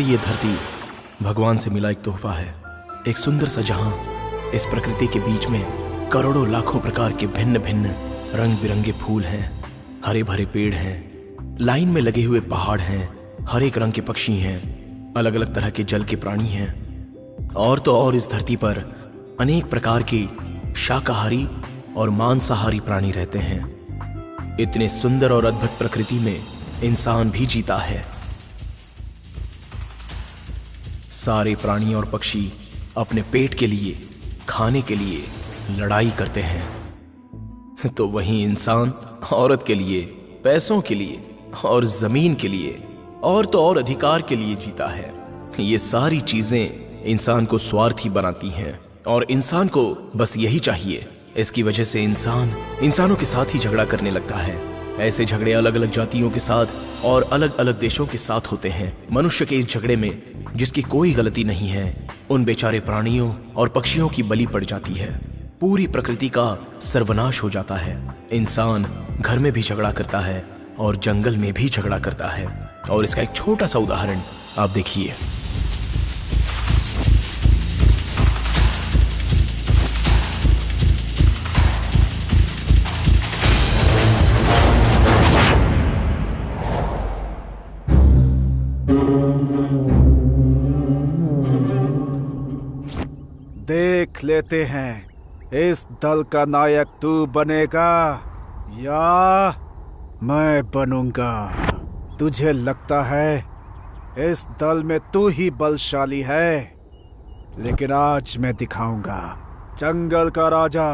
हमारी ये धरती भगवान से मिला एक तोहफा है, एक सुंदर सा जहां। इस प्रकृति के बीच में करोड़ों लाखों प्रकार के भिन्न भिन्न रंग बिरंगे फूल हैं, हरे भरे पेड़ हैं, लाइन में लगे हुए पहाड़ हैं, हर एक रंग के पक्षी हैं, अलग अलग तरह के जल के प्राणी हैं। और तो और इस धरती पर अनेक प्रकार के शाकाहारी और मांसाहारी प्राणी रहते हैं। इतने सुंदर और अद्भुत प्रकृति में इंसान भी जीता है। सारे प्राणी और पक्षी अपने पेट के लिए, खाने के लिए लड़ाई करते हैं, तो वहीं इंसान औरत के लिए, पैसों के लिए और जमीन के लिए और तो और अधिकार के लिए जीता है। ये सारी चीजें इंसान को स्वार्थी बनाती हैं और इंसान को बस यही चाहिए। इसकी वजह से इंसान इंसानों के साथ ही झगड़ा करने लगता है। ऐसे झगड़े अलग अलग जातियों के साथ और अलग अलग देशों के साथ होते हैं। मनुष्य के इस झगड़े में जिसकी कोई गलती नहीं है, उन बेचारे प्राणियों और पक्षियों की बलि पड़ जाती है। पूरी प्रकृति का सर्वनाश हो जाता है। इंसान घर में भी झगड़ा करता है और जंगल में भी झगड़ा करता है। और इसका एक छोटा सा उदाहरण आप देखिए। देख लेते हैं इस दल का नायक तू बनेगा या मैं बनूंगा। तुझे लगता है इस दल में तू ही बलशाली है, लेकिन आज मैं दिखाऊंगा। जंगल का राजा,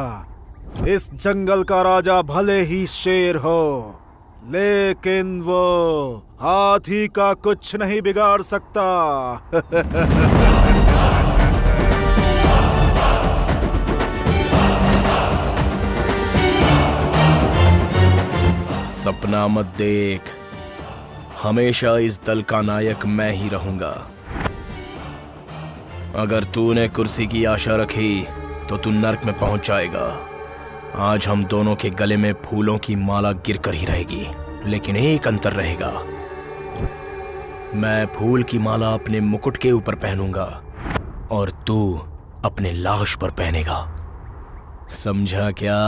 इस जंगल का राजा भले ही शेर हो, लेकिन वो हाथी का कुछ नहीं बिगाड़ सकता। सपना मत देख, हमेशा इस दल का नायक मैं ही रहूंगा। अगर तूने कुर्सी की आशा रखी तो तू नर्क में पहुंच जाएगा। आज हम दोनों के गले में फूलों की माला गिरकर ही रहेगी, लेकिन एक अंतर रहेगा। मैं फूल की माला अपने मुकुट के ऊपर पहनूंगा और तू अपने लाश पर पहनेगा। समझा क्या?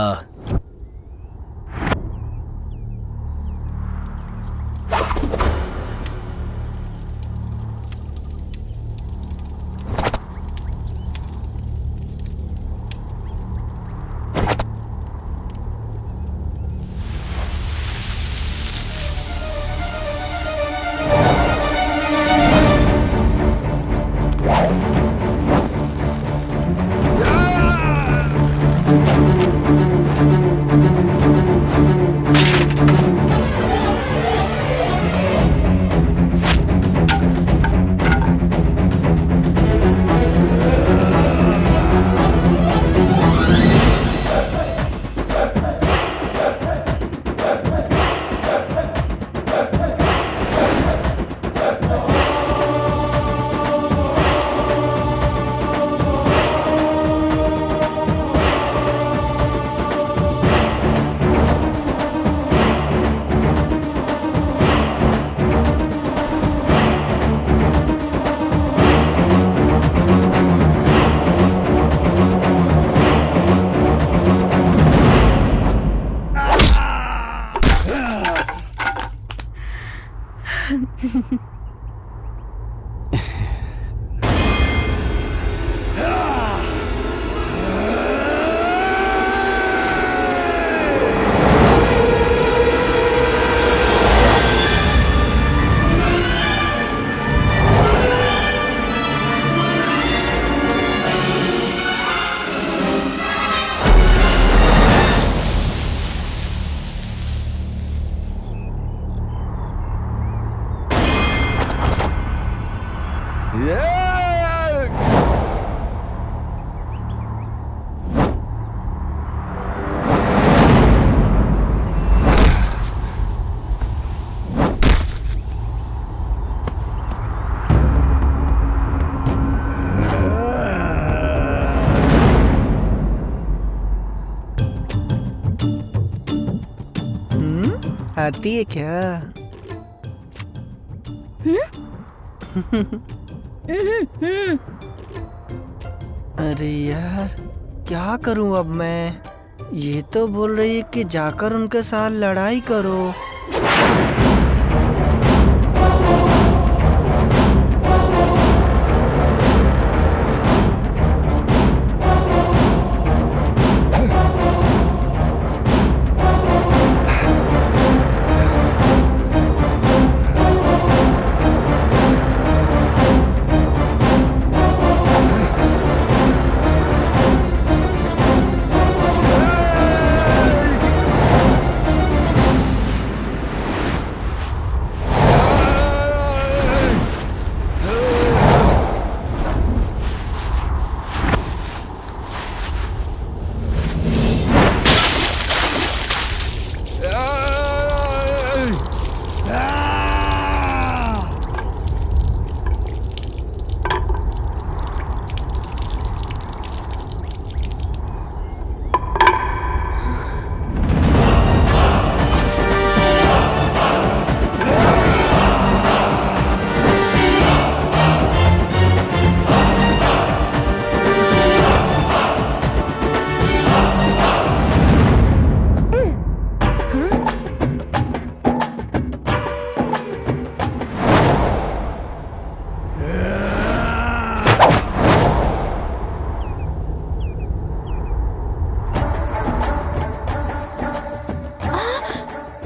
आती है क्या? अरे यार, क्या करूं अब मैं? ये तो बोल रही है कि जाकर उनके साथ लड़ाई करो।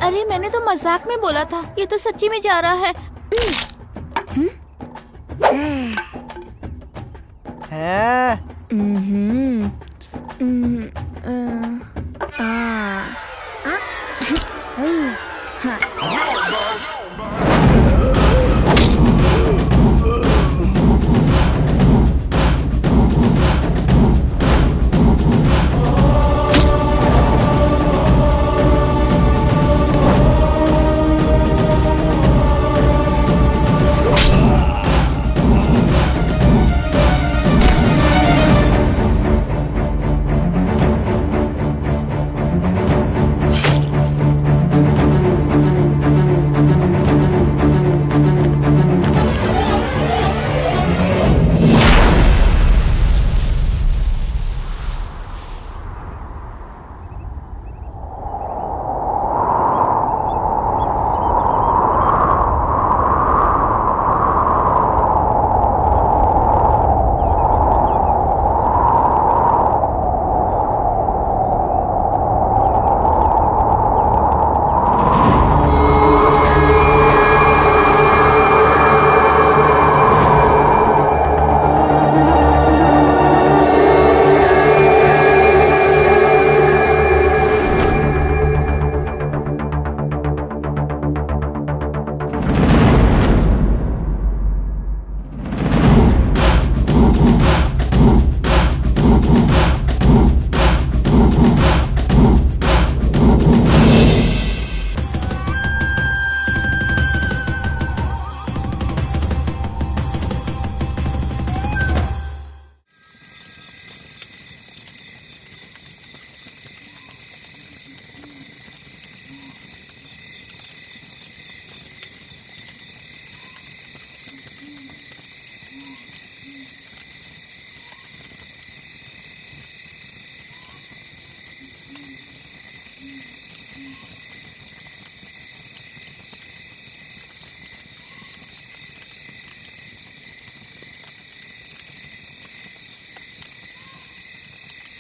अरे मैंने तो मजाक में बोला था, ये तो सच्ची में जा रहा है। है?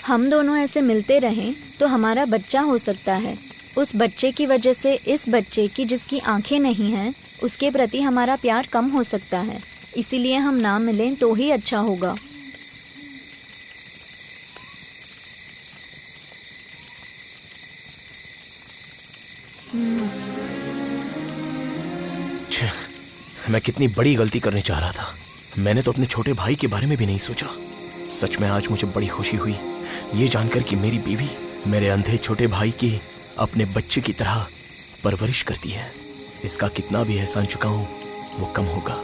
हम दोनों ऐसे मिलते रहें तो हमारा बच्चा हो सकता है। उस बच्चे की वजह से इस बच्चे की जिसकी आंखें नहीं हैं, उसके प्रति हमारा प्यार कम हो सकता है। इसीलिए हम ना मिलें तो ही अच्छा होगा। मैं कितनी बड़ी गलती करने चाह रहा था। मैंने तो अपने छोटे भाई के बारे में भी नहीं सोचा। सच में आज मुझे बड़ी खुशी हुई ये जानकर कि मेरी बीवी मेरे अंधे छोटे भाई की अपने बच्चे की तरह परवरिश करती है। इसका कितना भी एहसान चुकाऊं वो कम होगा।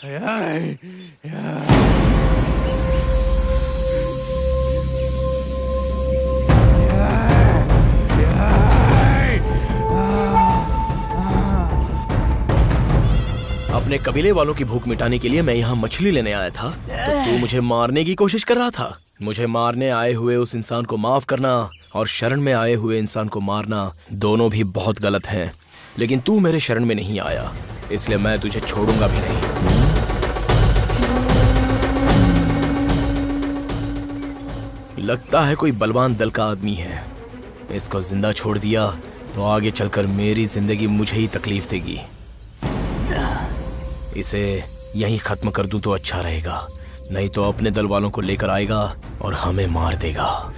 अपने कबीले वालों की भूख मिटाने के लिए मैं यहाँ मछली लेने आया था, तो तू मुझे मारने की कोशिश कर रहा था। मुझे मारने आए हुए उस इंसान को माफ करना और शरण में आए हुए इंसान को मारना दोनों भी बहुत गलत हैं। लेकिन तू मेरे शरण में नहीं आया, इसलिए मैं तुझे छोड़ूंगा भी नहीं। लगता है कोई बलवान दल का आदमी है। इसको जिंदा छोड़ दिया तो आगे चलकर मेरी जिंदगी मुझे ही तकलीफ देगी। इसे यहीं खत्म कर दूं तो अच्छा रहेगा, नहीं तो अपने दल वालों को लेकर आएगा और हमें मार देगा।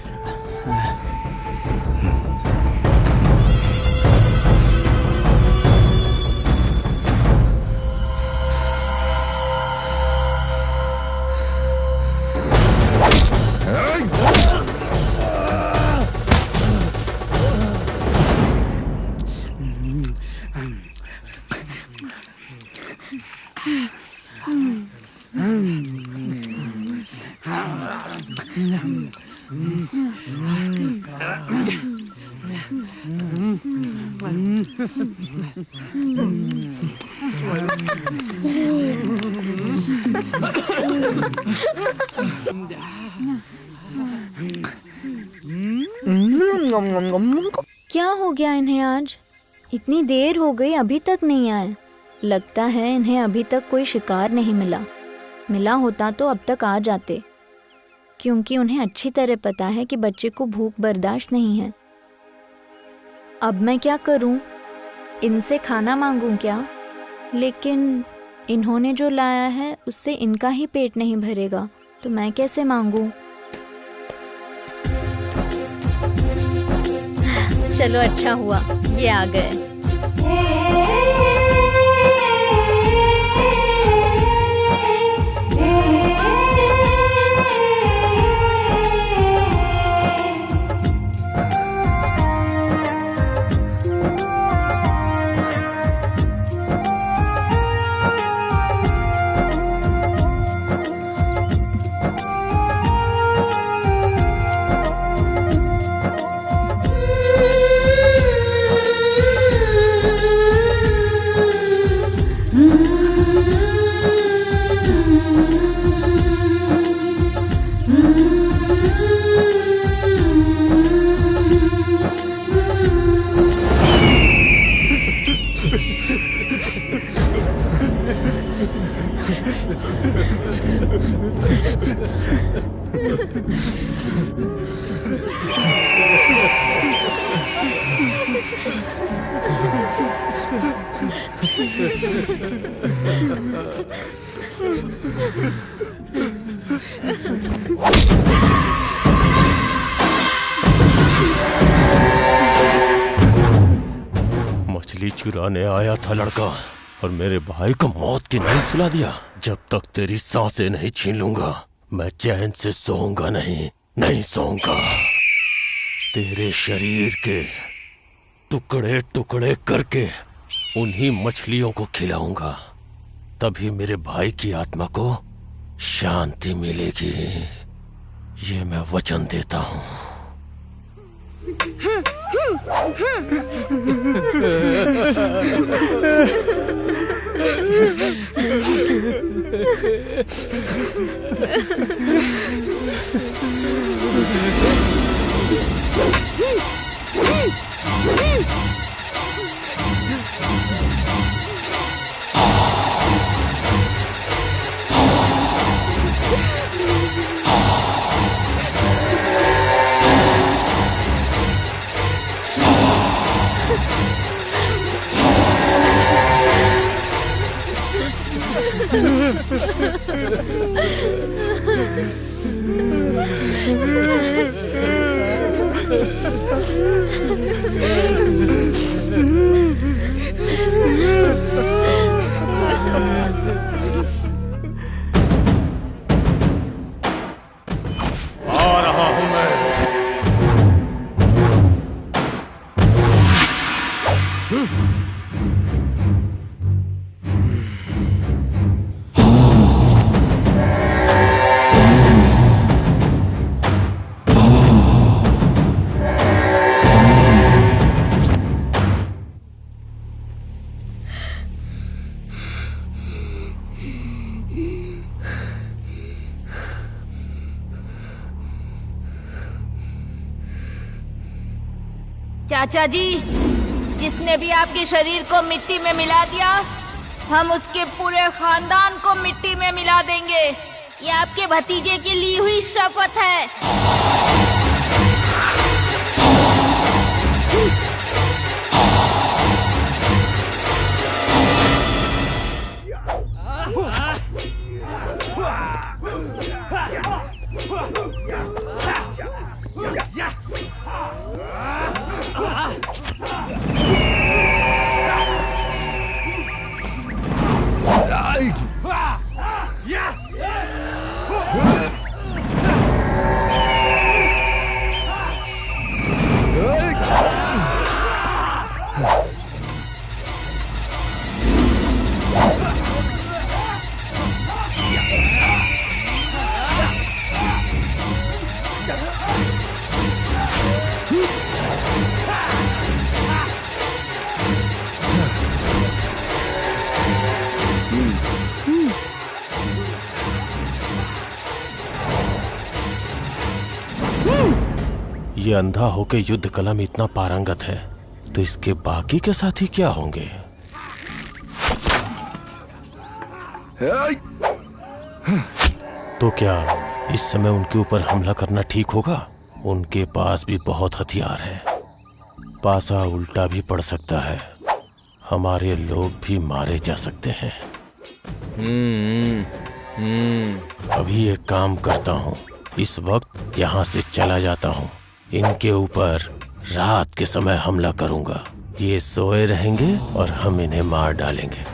क्या हो गया इन्हें आज? इतनी देर हो गई अभी तक नहीं आए। लगता है इन्हें अभी तक कोई शिकार नहीं मिला होता तो अब तक आ जाते, क्योंकि उन्हें अच्छी तरह पता है कि बच्चे को भूख बर्दाश्त नहीं है। अब मैं क्या करूं? इनसे खाना मांगूं क्या? लेकिन इन्होंने जो लाया है उससे इनका ही पेट नहीं भरेगा, तो मैं कैसे मांगूं? चलो अच्छा हुआ ये आ गए। मछली चुराने आया था लड़का और मेरे भाई को मौत की नींद सुला दिया। जब तक तेरी सांसें नहीं छीन लूंगा मैं चैन से सोऊंगा नहीं सोऊंगा। तेरे शरीर के टुकड़े टुकड़े करके उन्हीं मछलियों को खिलाऊंगा, तभी मेरे भाई की आत्मा को शांति मिलेगी। ये मैं वचन देता हूँ। आ रहा हूं मैं। चाचा जी, जिसने भी आपके शरीर को मिट्टी में मिला दिया, हम उसके पूरे खानदान को मिट्टी में मिला देंगे। ये आपके भतीजे की ली हुई शपथ है। ये अंधा होके युद्ध कला में इतना पारंगत है, तो इसके बाकी के साथी क्या होंगे? तो क्या इस समय उनके ऊपर हमला करना ठीक होगा? उनके पास भी बहुत हथियार है, पासा उल्टा भी पड़ सकता है, हमारे लोग भी मारे जा सकते हैं। अभी एक काम करता हूँ, इस वक्त यहाँ से चला जाता हूँ। इनके ऊपर रात के समय हमला करूंगा। ये सोए रहेंगे और हम इन्हें मार डालेंगे।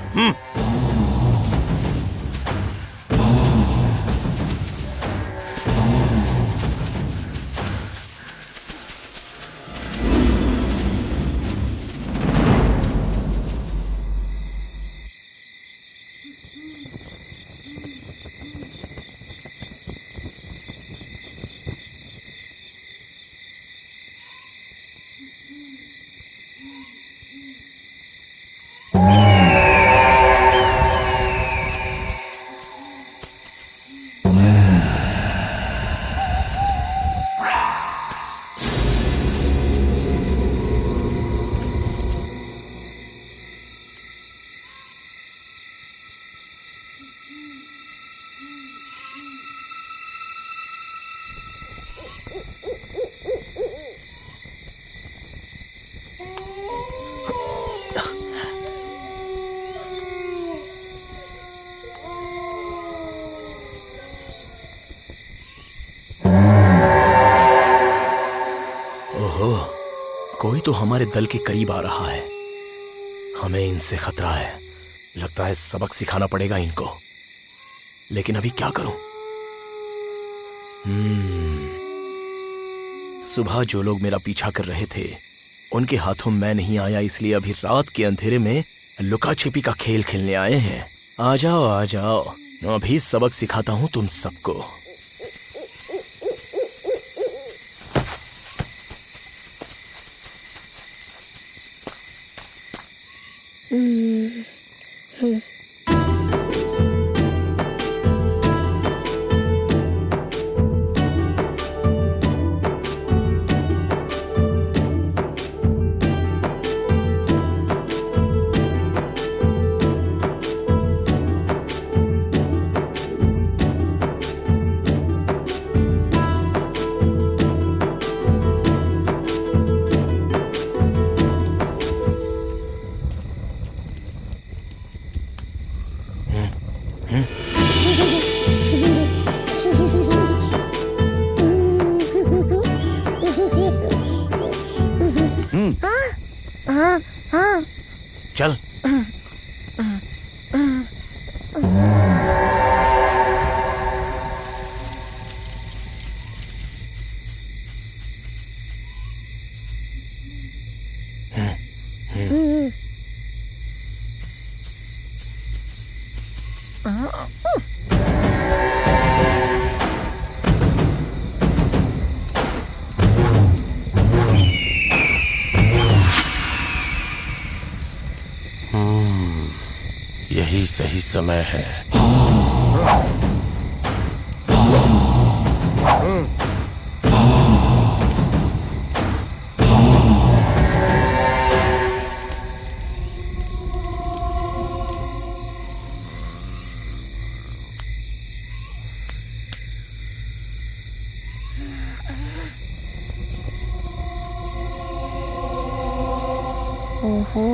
कोई तो हमारे दल के करीब आ रहा है। हमें इनसे खतरा है। लगता है सबक सिखाना पड़ेगा इनको। लेकिन अभी क्या करूं? सुबह जो लोग मेरा पीछा कर रहे थे, उनके हाथों मैं नहीं आया, इसलिए अभी रात के अंधेरे में लुका छिपी का खेल खेलने आए हैं। आ जाओ आ जाओ, अभी सबक सिखाता हूं तुम सबको। चल। यही सही समय है। ओहो।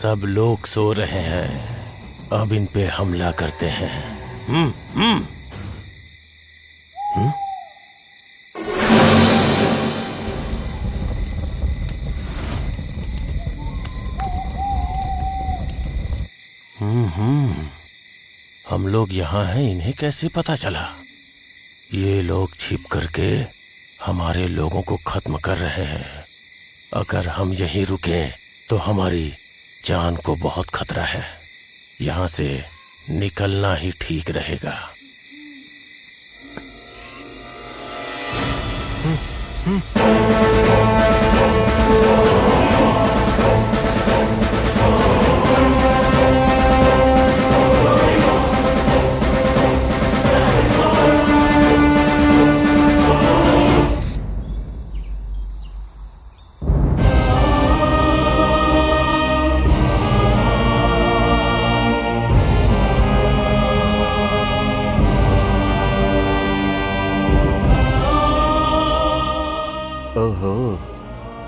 सब लोग सो रहे हैं, अब इन पे हमला करते हैं। हम लोग यहाँ हैं, इन्हें कैसे पता चला? ये लोग छिप करके हमारे लोगों को खत्म कर रहे हैं। अगर हम यहीं रुके तो हमारी जान को बहुत खतरा है। यहाँ से निकलना ही ठीक रहेगा।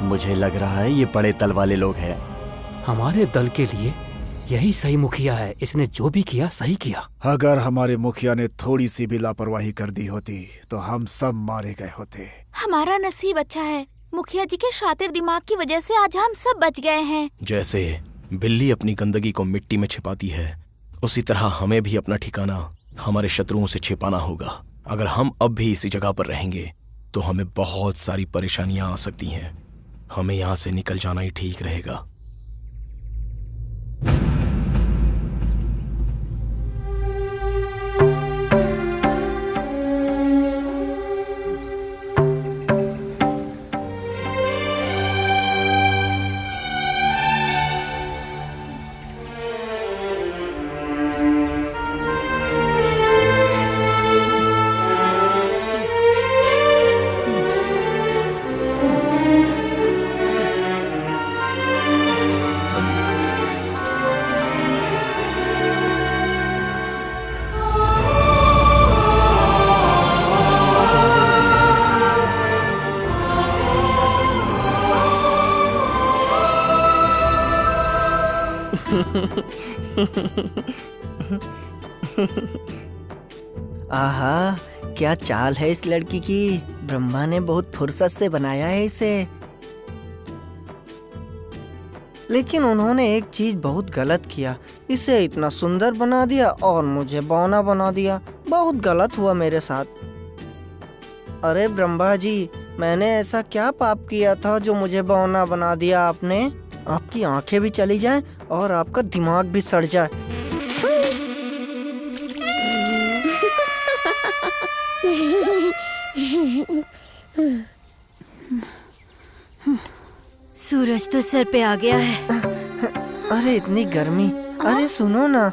मुझे लग रहा है ये बड़े दल वाले लोग हैं। हमारे दल के लिए यही सही मुखिया है। इसने जो भी किया सही किया। अगर हमारे मुखिया ने थोड़ी सी भी लापरवाही कर दी होती तो हम सब मारे गए होते। हमारा नसीब अच्छा है, मुखिया जी के शातिर दिमाग की वजह से आज हम सब बच गए हैं। जैसे बिल्ली अपनी गंदगी को मिट्टी में छिपाती है, उसी तरह हमें भी अपना ठिकाना हमारे शत्रुओं से छिपाना होगा। अगर हम अब भी इसी जगह पर रहेंगे तो हमें बहुत सारी परेशानियां आ सकती हैं। हमें यहाँ से निकल जाना ही ठीक रहेगा। आहा, क्या चाल है इस लड़की की। ब्रह्मा ने बहुत फुर्सत से बनाया है इसे। लेकिन उन्होंने एक चीज बहुत गलत किया, इसे इतना सुंदर बना दिया और मुझे बौना बना दिया। बहुत गलत हुआ मेरे साथ। अरे ब्रह्मा जी, मैंने ऐसा क्या पाप किया था जो मुझे बौना बना दिया आपने? आपकी आंखें भी चली जाएं और आपका दिमाग भी सड़ जाए। सूरज तो सर पे आ गया है। अरे इतनी गर्मी। अरे सुनो ना।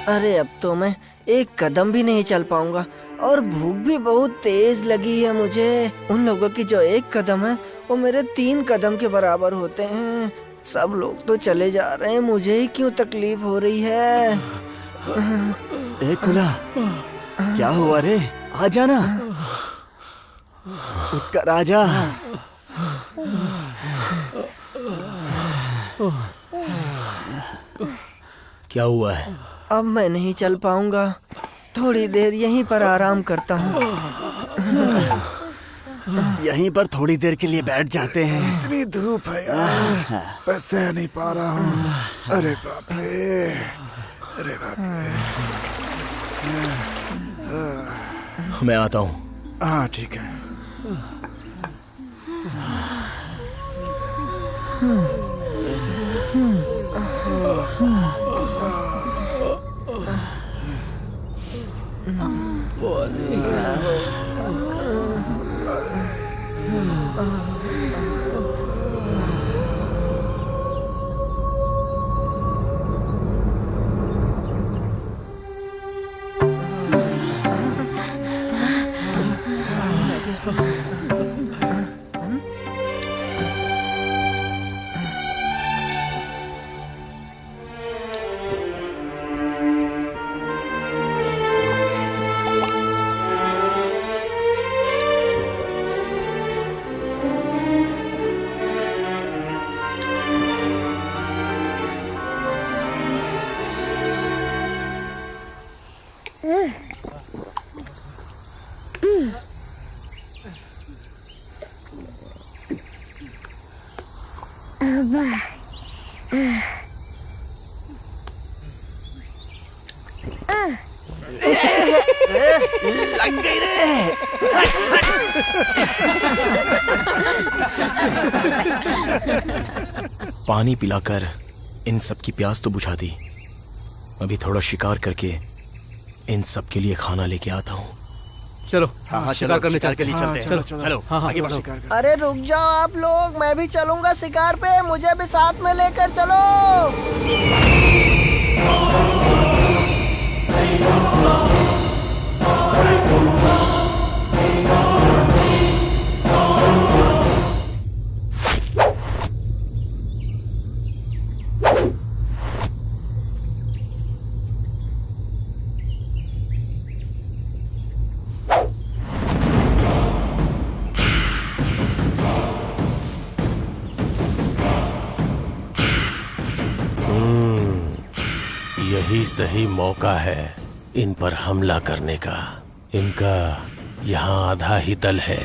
अरे अब तो मैं एक कदम भी नहीं चल पाऊंगा और भूख भी बहुत तेज लगी है मुझे। उन लोगों की जो एक कदम है वो मेरे 3 कदम के बराबर होते हैं। सब लोग तो चले जा रहे हैं, मुझे ही क्यों तकलीफ हो रही है? ए खुला, क्या हुआ रे? आ जाना, उठकर आ जा। क्या हुआ है? अब मैं नहीं चल पाऊंगा, थोड़ी देर यहीं पर आराम करता हूँ। यहीं पर थोड़ी देर के लिए बैठ जाते हैं। इतनी धूप है यार, मैं सह नहीं पा रहा हूँ। अरे बाप रे, अरे बाप रे। मैं आता हूँ। हाँ ठीक है। लग गई रे। पानी पिलाकर इन सब की प्यास तो बुझा दी। अभी थोड़ा शिकार करके इन सब के लिए खाना लेके आता हूँ। चलो हाँ, शिकार करने के लिए चलते हैं। चलो आगे बढ़ो। अरे रुक जाओ आप लोग, मैं भी चलूंगा शिकार पे, मुझे भी साथ में लेकर चलो। यही सही मौका है इन पर हमला करने का। इनका यहाँ आधा ही दल है,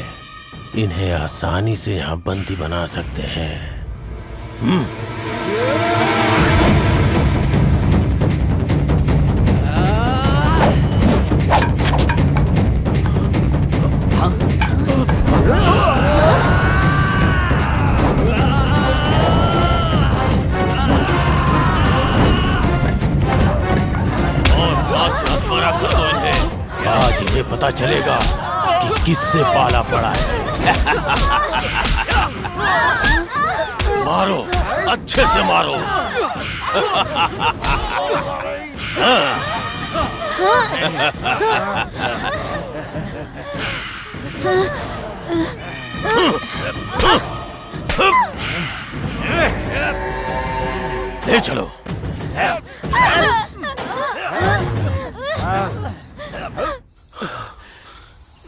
इन्हें आसानी से यहाँ बंदी बना सकते हैं। आज इन्हें पता चलेगा कि किससे पाला पड़ा है। मारो, अच्छे से मारो। ले चलो।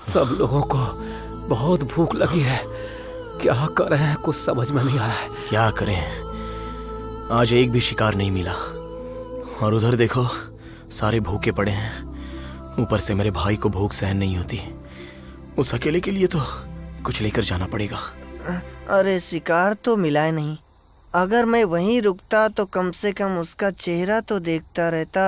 सब लोगों को बहुत भूख लगी है, क्या करें कुछ समझ में नहीं आ रहा है। क्या करें, आज एक भी शिकार नहीं मिला और उधर देखो सारे भूखे पड़े हैं। ऊपर से मेरे भाई को भूख सहन नहीं होती, उस अकेले के लिए तो कुछ लेकर जाना पड़ेगा। अरे शिकार तो मिला ही नहीं, अगर मैं वहीं रुकता तो कम से कम उसका चेहरा तो देखता रहता।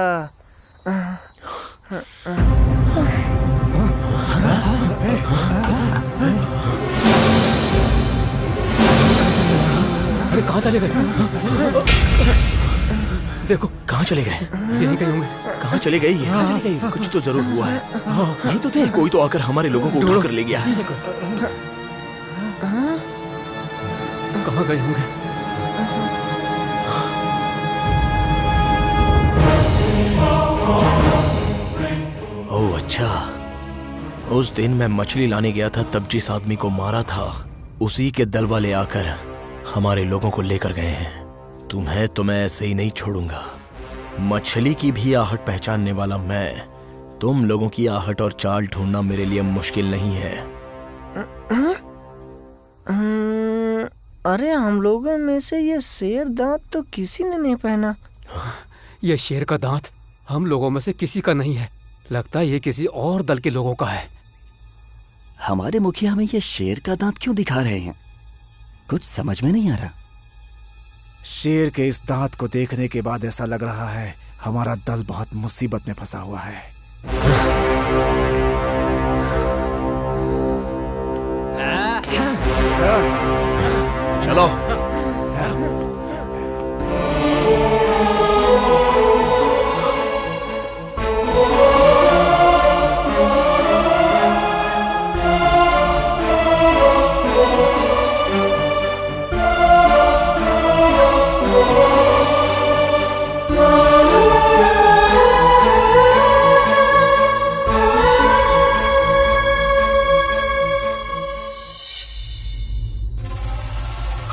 अरे कहाँ चले गए? देखो कहाँ चले गए? यही कहीं होंगे। कहाँ चले गए ये? कुछ तो जरूर हुआ है। नहीं तो थे, कोई तो आकर हमारे लोगों को उठा कर ले गया। कहाँ गए होंगे? ओह अच्छा, उस दिन मैं मछली लाने गया था, तब जिस आदमी को मारा था उसी के दल वाले आकर हमारे लोगों को लेकर गए हैं। तुम्हें तो मैं ऐसे ही नहीं छोड़ूंगा। मछली की भी आहट पहचानने वाला मैं, तुम लोगों की आहट और चाल ढूंढना मेरे लिए मुश्किल नहीं है। अरे हम लोगों में से ये शेर दांत तो किसी ने नहीं पहना। ये शेर का दांत हम लोगों में से किसी का नहीं है, लगता है ये किसी और दल के लोगों का है। हमारे मुखिया हमें ये शेर का दांत क्यों दिखा रहे हैं? कुछ समझ में नहीं आ रहा। शेर के इस दांत को देखने के बाद ऐसा लग रहा है हमारा दल बहुत मुसीबत में फंसा हुआ है। चलो।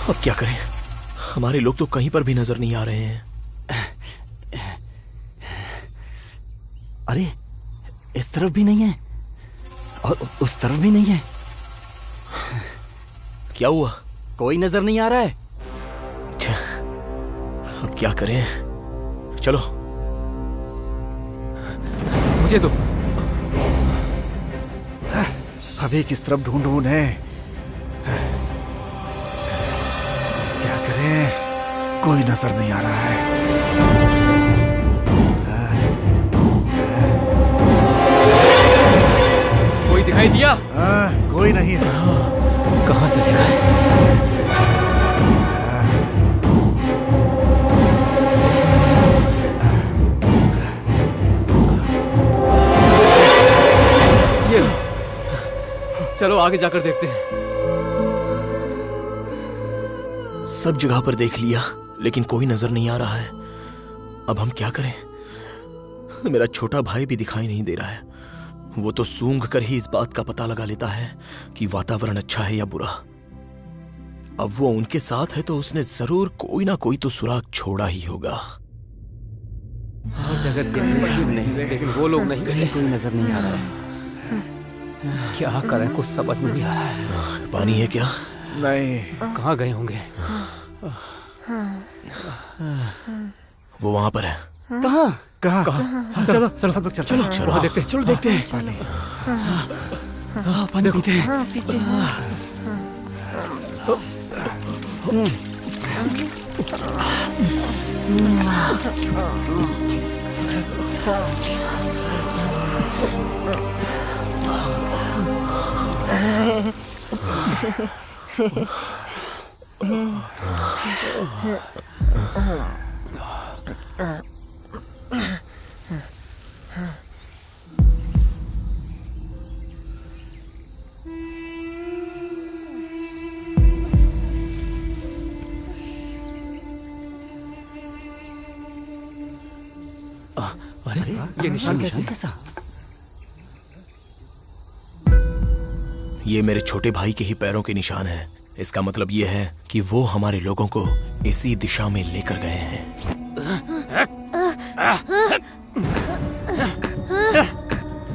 अब क्या करें? हमारे लोग तो कहीं पर भी नजर नहीं आ रहे हैं। अरे इस तरफ भी नहीं है और उस तरफ भी नहीं है। क्या हुआ? कोई नजर नहीं आ रहा है। अब क्या करें? चलो। मुझे दो। अभी किस तरफ ढूंढूं उन्हें? क्या करें? कोई नजर नहीं आ रहा है। कोई दिखाई दिया? कोई नहीं है। कहाँ चले गए? ये चलो आगे जाकर देखते हैं। सब जगह पर देख लिया लेकिन कोई नजर नहीं आ रहा है। अब हम क्या करें? मेरा छोटा भाई भी दिखाई नहीं दे रहा है। वो तो सूंघ कर ही इस बात का पता लगा लेता है कि वातावरण अच्छा है या बुरा। अब वो उनके साथ है तो उसने जरूर कोई ना कोई तो सुराग छोड़ा ही होगा। हर जगह नहीं, लेकिन वो लोग नहीं गए। कोई नजर नहीं आ रहा है। क्या करें, कुछ समझ में नहीं आ रहा है। पानी है क्या? नहीं। कहाँ गए होंगे? वो वहां पर है। कहाँ? चलो चलो सब लोग चलो चलो देखते हैं। चलो देखते हैं। पानी पीते हैं। अरे ये निशान कैसा? ये मेरे छोटे भाई के ही पैरों के निशान हैं। इसका मतलब ये है कि वो हमारे लोगों को इसी दिशा में लेकर गए हैं।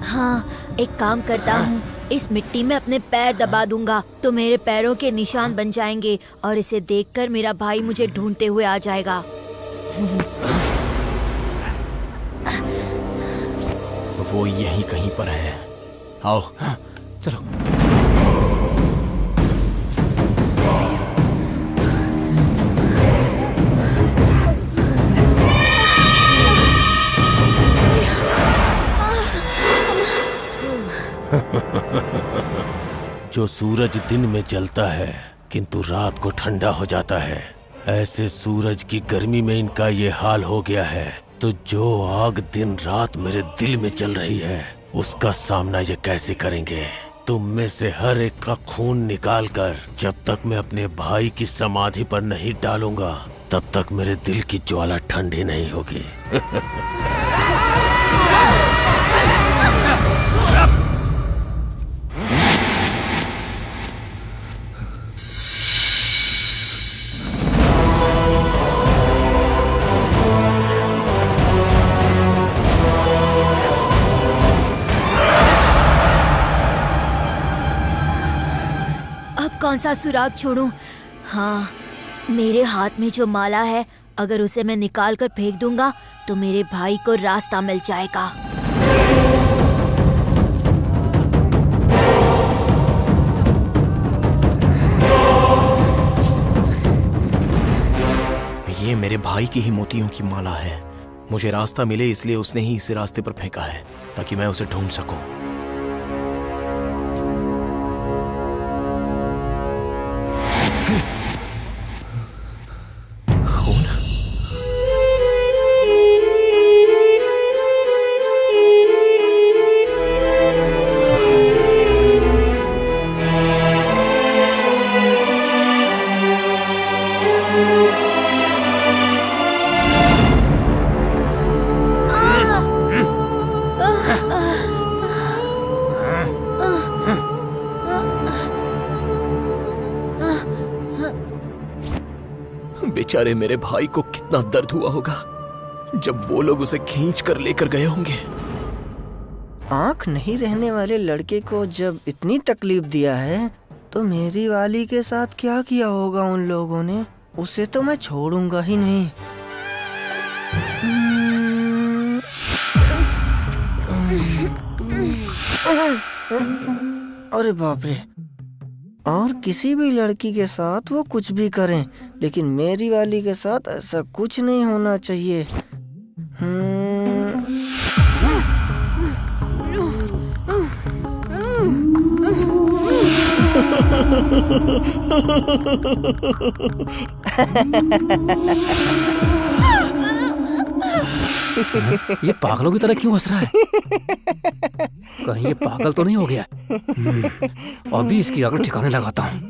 हाँ, एक काम करता हूँ, इस मिट्टी में अपने पैर दबा दूंगा तो मेरे पैरों के निशान बन जाएंगे और इसे देखकर मेरा भाई मुझे ढूंढते हुए आ जाएगा। वो यहीं कहीं पर है। आओ। चलो। जो सूरज दिन में जलता है किंतु रात को ठंडा हो जाता है, ऐसे सूरज की गर्मी में इनका ये हाल हो गया है। तो जो आग दिन रात मेरे दिल में चल रही है उसका सामना ये कैसे करेंगे? तुम में से हर एक का खून निकाल कर जब तक मैं अपने भाई की समाधि पर नहीं डालूंगा तब तक मेरे दिल की ज्वाला ठंडी नहीं होगी। कौन सा सुराग छोड़ूं? हाँ, मेरे हाथ में जो माला है, अगर उसे मैं निकाल कर फेंक दूंगा तो मेरे भाई को रास्ता मिल जाएगा। ये मेरे भाई की ही मोतियों की माला है। मुझे रास्ता मिले इसलिए उसने ही इसे रास्ते पर फेंका है, ताकि मैं उसे ढूंढ सकूं। बेचारे मेरे भाई को कितना दर्द हुआ होगा जब वो लोग उसे खींच कर लेकर गए होंगे। आंख नहीं रहने वाले लड़के को जब इतनी तकलीफ दिया है तो मेरी वाली के साथ क्या किया होगा उन लोगों ने। उसे तो मैं छोड़ूंगा ही नहीं। अरे बाप रे। और किसी भी लड़की के साथ वो कुछ भी करें, लेकिन मेरी वाली के साथ ऐसा कुछ नहीं होना चाहिए। ये पागलों की तरह क्यों हंस रहा है? कहीं ये पागल तो नहीं हो गया? अभी इसकी अकल ठिकाने लगाता हूँ।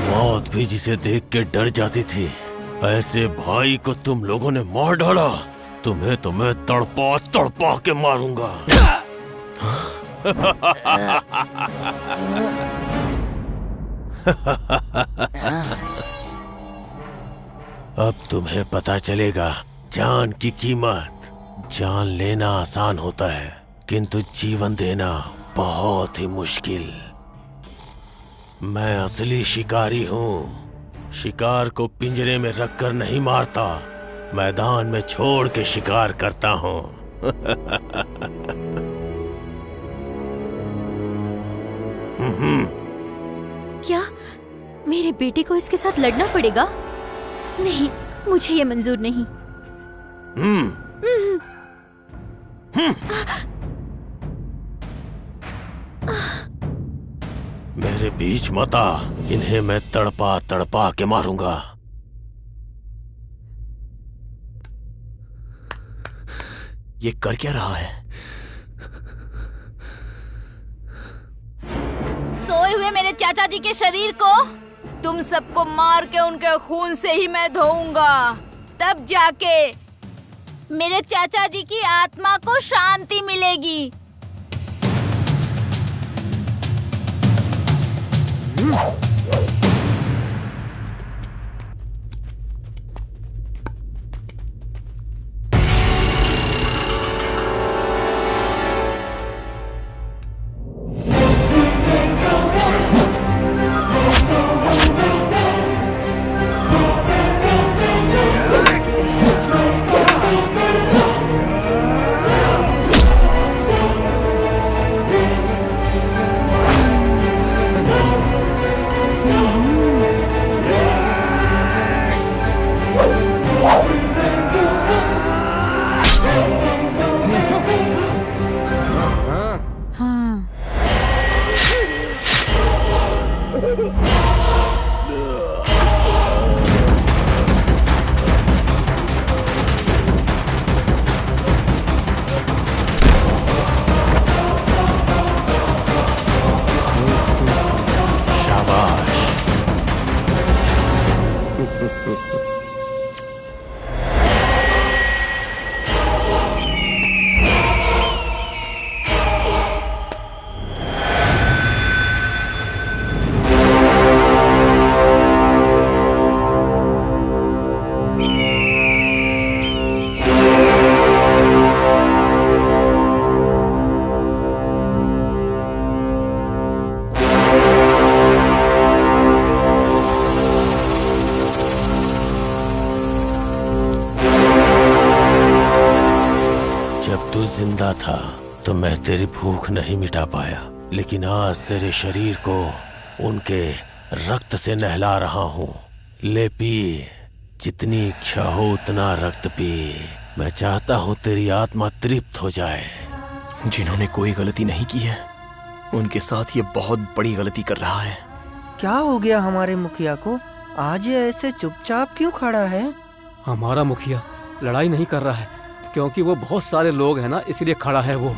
मौत भी जिसे देख के डर जाती थी, ऐसे भाई को तुम लोगों ने मार डाला। तुम्हें तो मैं तड़पा तड़पा के मारूंगा। अब तुम्हें पता चलेगा जान की कीमत। जान लेना आसान होता है, किंतु जीवन देना बहुत ही मुश्किल। मैं असली शिकारी हूँ। शिकार को पिंजरे में रखकर नहीं मारता, मैदान में छोड़ के शिकार करता हूँ। क्या मेरे बेटे को इसके साथ लड़ना पड़ेगा? नहीं, मुझे ये मंजूर नहीं। मेरे बीच मत आ, इन्हें मैं तड़पा तड़पा के मारूंगा। ये कर क्या रहा है? सोए हुए मेरे चाचा जी के शरीर को तुम सबको मार के उनके खून से ही मैं धोऊंगा। तब जाके मेरे चाचा जी की आत्मा को शांति मिलेगी। जिंदा था तो मैं तेरी भूख नहीं मिटा पाया, लेकिन आज तेरे शरीर को उनके रक्त से नहला रहा हूँ। ले पी, जितनी इच्छा हो उतना रक्त पी। मैं चाहता हूँ तेरी आत्मा तृप्त हो जाए। जिन्होंने कोई गलती नहीं की है, उनके साथ ये बहुत बड़ी गलती कर रहा है। क्या हो गया हमारे मुखिया को? आज ये ऐसे चुपचाप क्यों खड़ा है? हमारा मुखिया लड़ाई नहीं कर रहा है, क्योंकि वो बहुत सारे लोग हैं ना, इसलिए खड़ा है वो।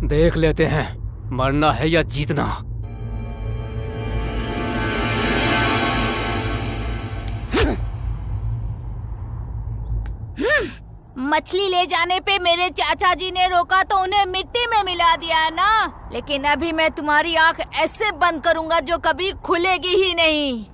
देख लेते हैं मरना है या जीतना। मछली ले जाने पे मेरे चाचा जी ने रोका तो उन्हें मिट्टी में मिला दिया ना, लेकिन अभी मैं तुम्हारी आंख ऐसे बंद करूंगा जो कभी खुलेगी ही नहीं।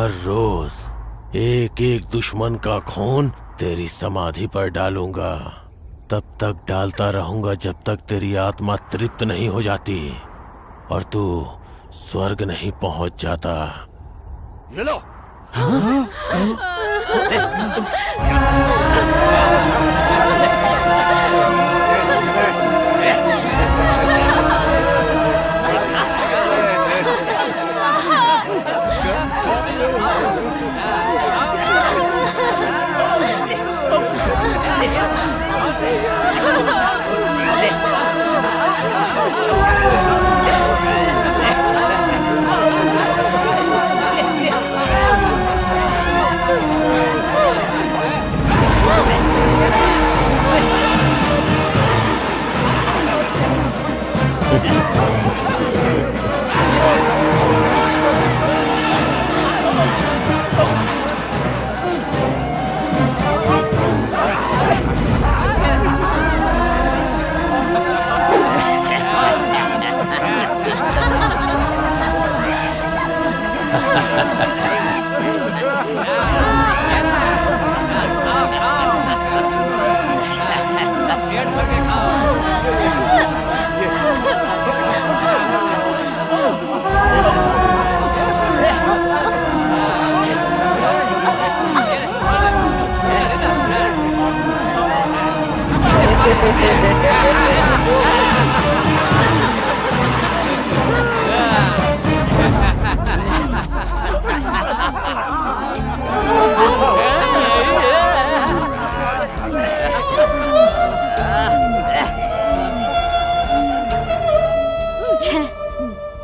हर रोज एक एक दुश्मन का खून तेरी समाधि पर डालूंगा। तब तक डालता रहूंगा जब तक तेरी आत्मा तृप्त नहीं हो जाती और तू स्वर्ग नहीं पहुंच जाता। ये लो।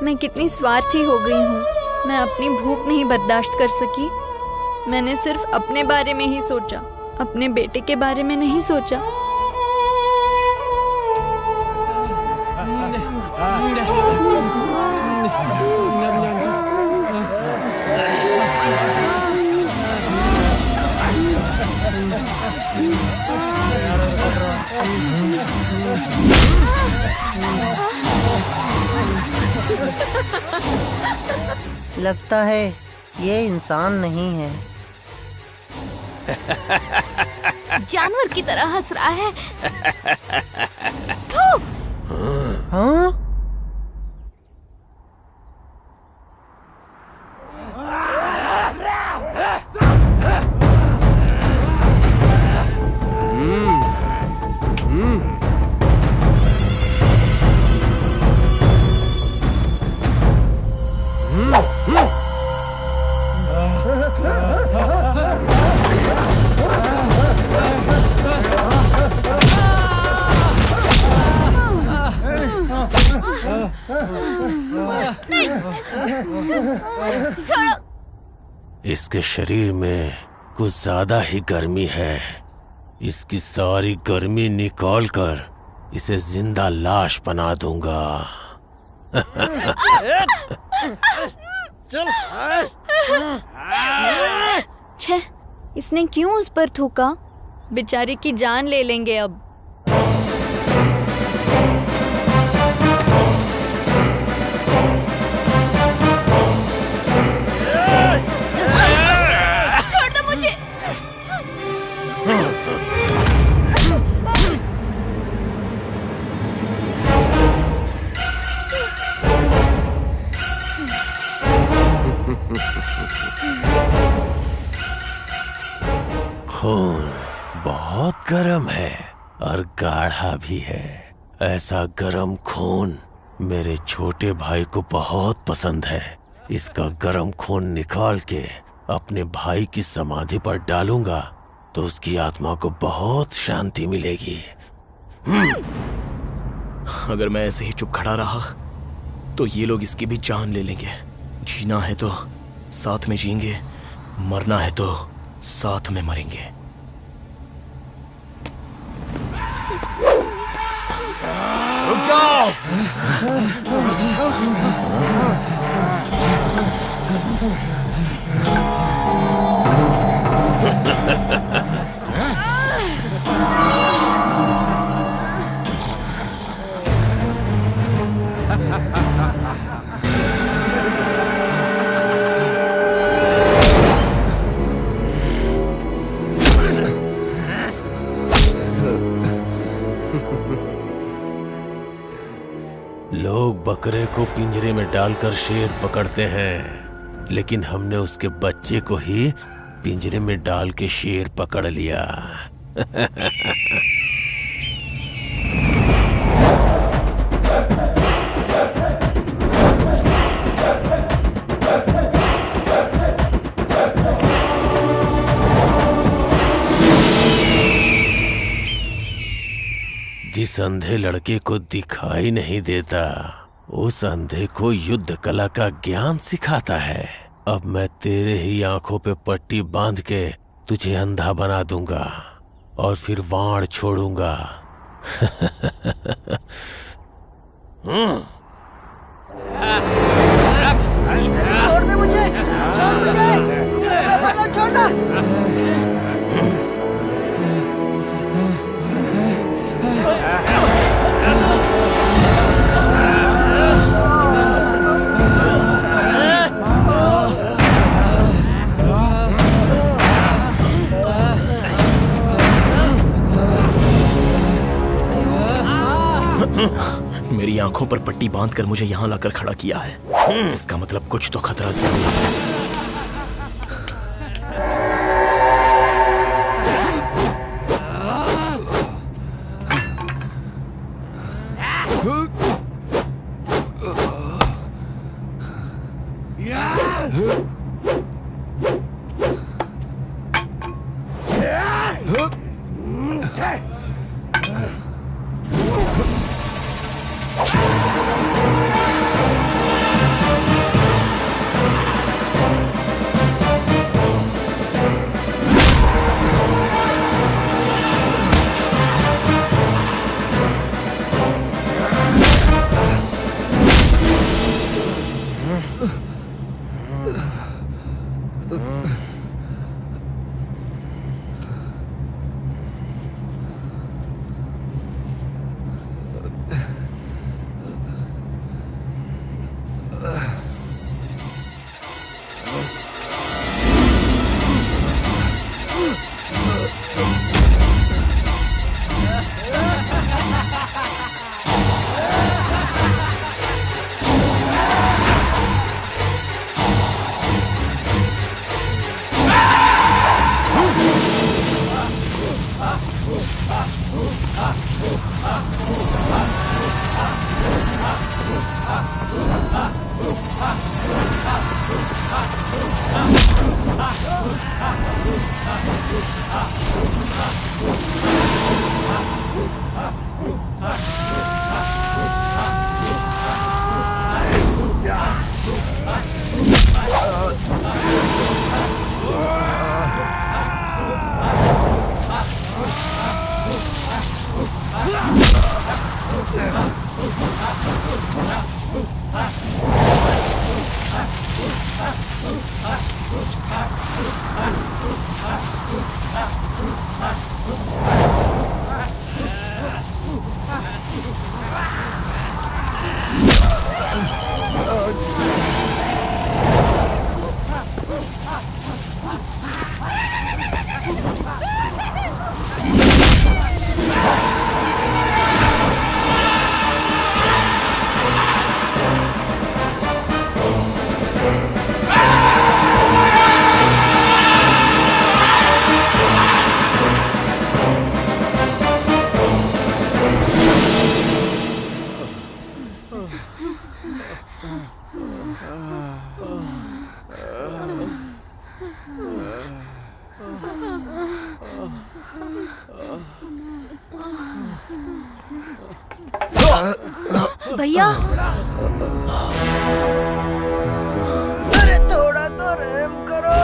मैं कितनी स्वार्थी हो गई हूँ। मैं अपनी भूख नहीं बर्दाश्त कर सकी। मैंने सिर्फ अपने बारे में ही सोचा, अपने बेटे के बारे में नहीं सोचा। लगता है ये इंसान नहीं है। जानवर की तरह हंस रहा है। हाँ? इसके शरीर में कुछ ज्यादा ही गर्मी है। इसकी सारी गर्मी निकाल कर इसे जिंदा लाश बना दूंगा। छे, इसने क्यों उस पर थूका? बेचारे की जान ले लेंगे अब। छोड़ दो मुझे। खून बहुत गर्म है और गाढ़ा भी है। ऐसा गर्म खून मेरे छोटे भाई को बहुत पसंद है। इसका गर्म खून निकाल के अपने भाई की समाधि पर डालूंगा तो उसकी आत्मा को बहुत शांति मिलेगी। अगर मैं ऐसे ही चुप खड़ा रहा तो ये लोग इसकी भी जान ले लेंगे। जीना है तो साथ में जीएंगे, मरना है तो साथ में मरेंगे। रुक जाओ। लोग बकरे को पिंजरे में डालकर शेर पकड़ते हैं, लेकिन हमने उसके बच्चे को ही पिंजरे में डाल के शेर पकड़ लिया। जिस अंधे लड़के को दिखाई नहीं देता, उस अंधे को युद्ध कला का ज्ञान सिखाता है। अब मैं तेरे ही आंखों पे पट्टी बांध के तुझे अंधा बना दूंगा और फिर वाण छोड़ूंगा। छोड़ दे मुझे, छोड़ मुझे, छोड़ना। मेरी आंखों पर पट्टी बांधकर मुझे यहाँ लाकर खड़ा किया है। इसका मतलब कुछ तो खतरा जरूर है। भैया, अरे थोड़ा तो रहम करो।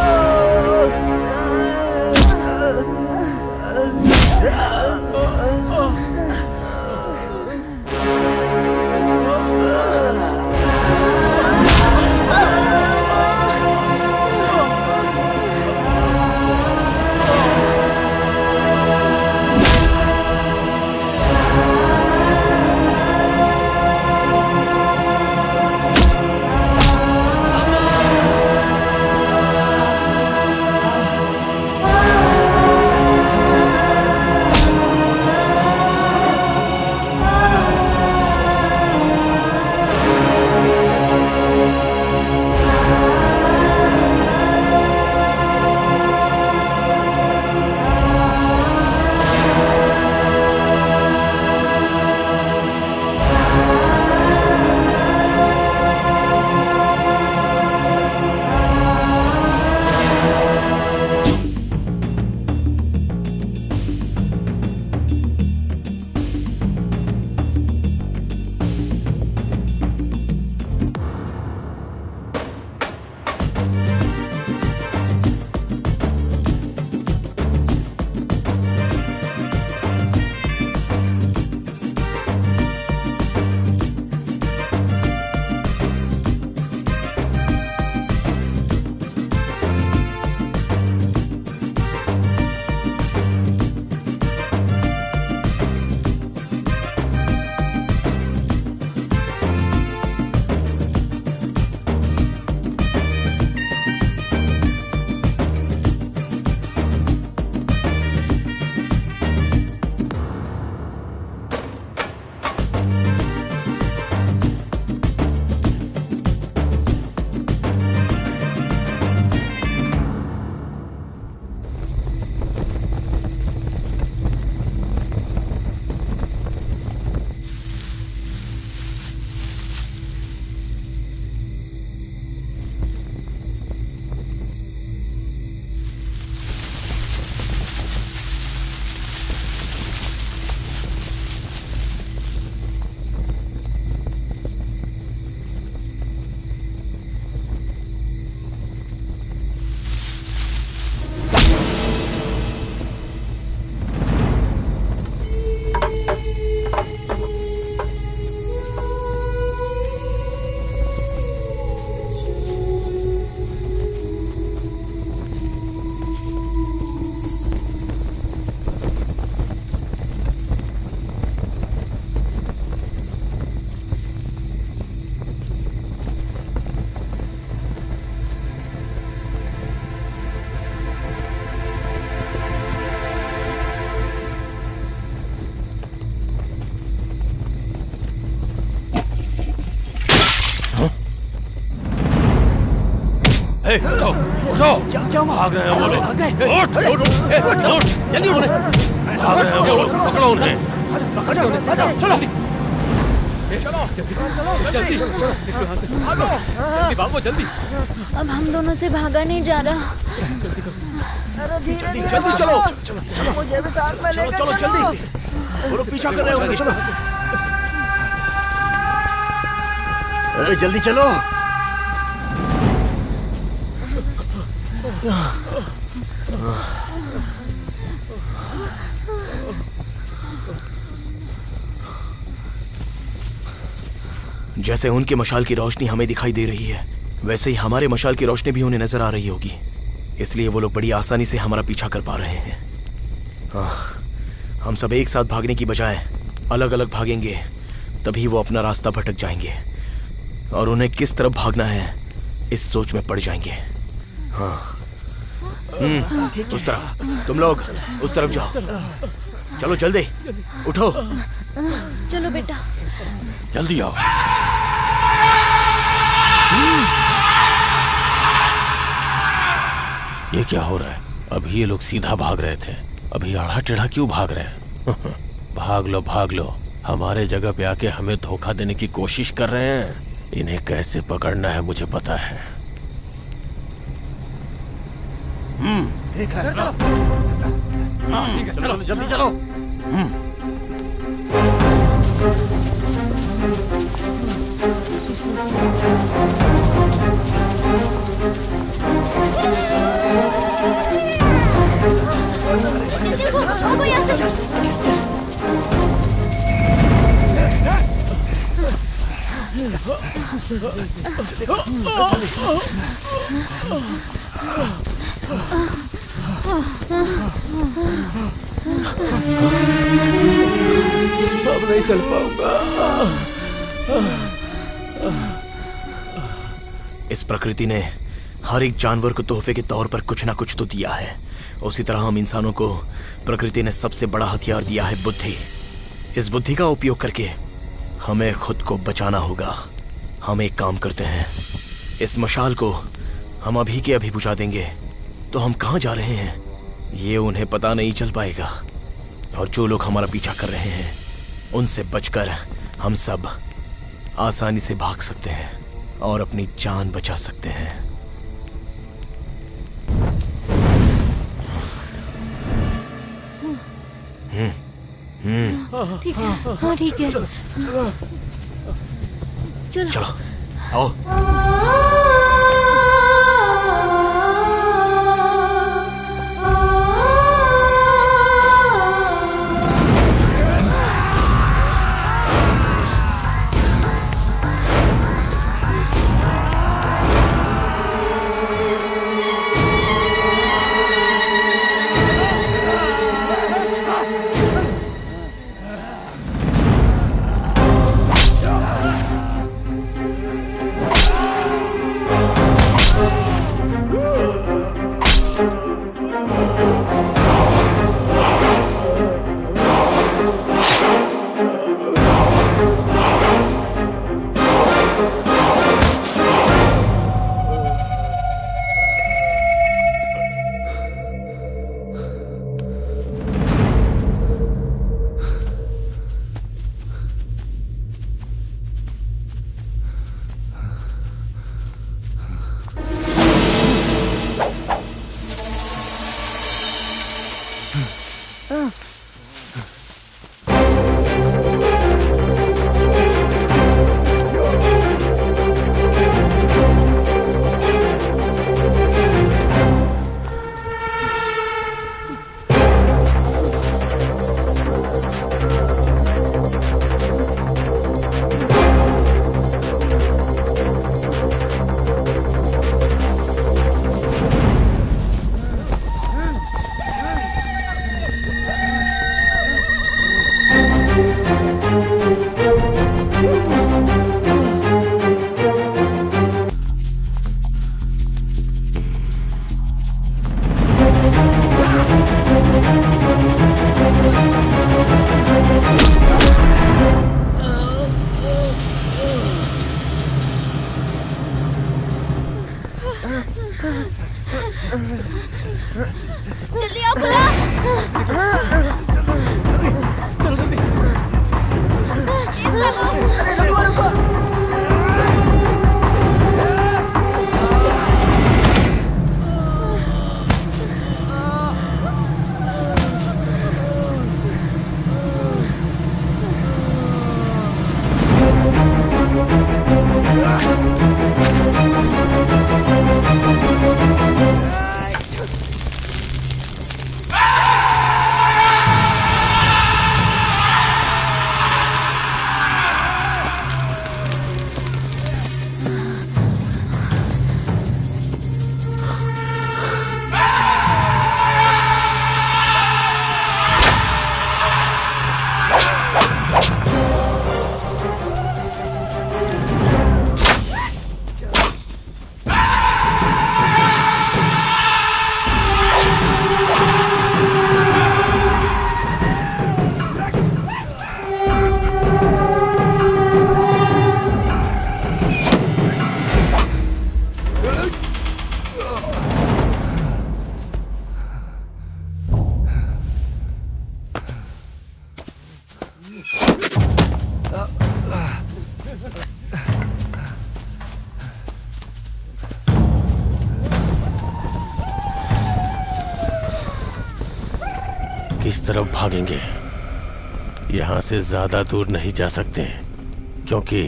उठो उठो, क्या भाग रहे हैं वो लोग? उठ उठ उठ, जल्दी उठ, भाग रहे हैं वो लोग, पकड़ो उन्हें। चलो जल्दी भागो जल्दी। अब हम दोनों से भागा नहीं जा रहा। अरे धीरे धीरे जल्दी चलो, मुझे भी साथ में लेकर चलो जल्दी, वो लोग पीछा कर रहे होंगे। चलो अरे जल्दी चलो। जैसे उनके मशाल की रोशनी हमें दिखाई दे रही है, वैसे ही हमारे मशाल की रोशनी भी उन्हें नजर आ रही होगी। इसलिए वो लोग बड़ी आसानी से हमारा पीछा कर पा रहे हैं। हम सब एक साथ भागने की बजाय अलग अलग भागेंगे, तभी वो अपना रास्ता भटक जाएंगे और उन्हें किस तरफ भागना है इस सोच में पड़ जाएंगे। हाँ, उस तरफ, तुम लोग उस तरफ जाओ। चलो जल्दी उठो। चलो बेटा, जल्दी आओ। ये क्या हो रहा है? अभी ये लोग सीधा भाग रहे थे, अभी आड़ा टेढ़ा क्यों भाग रहे हैं? भाग लो भाग लो, हमारे जगह पे आके हमें धोखा देने की कोशिश कर रहे हैं। इन्हें कैसे पकड़ना है मुझे पता है। चलो जल्दी चलो। भागो यहाँ से। अब नहीं चल पाऊंगा। इस प्रकृति ने हर एक जानवर को तोहफे के तौर पर कुछ ना कुछ तो दिया है। उसी तरह हम इंसानों को प्रकृति ने सबसे बड़ा हथियार दिया है, बुद्धि। इस बुद्धि का उपयोग करके हमें खुद को बचाना होगा। हम एक काम करते हैं, इस मशाल को हम अभी के अभी बुझा देंगे तो हम कहाँ जा रहे हैं ये उन्हें पता नहीं चल पाएगा। और जो लोग हमारा पीछा कर रहे हैं उनसे बचकर हम सब आसानी से भाग सकते हैं और अपनी जान बचा सकते हैं। ठीक है, हाँ ठीक है। चलो आओ। किस तरफ भागेंगे? यहाँ से ज्यादा दूर नहीं जा सकते क्योंकि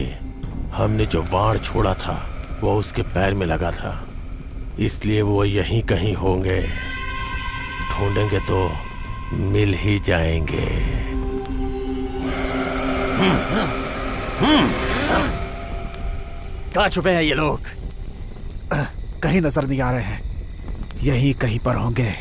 हमने जो वाण छोड़ा था वो उसके पैर में लगा था, इसलिए वो यहीं कहीं होंगे। ढूंढेंगे तो मिल ही जाएंगे। कहाँ छुपे हैं ये लोग? कहीं नजर नहीं आ रहे हैं, यही कहीं पर होंगे।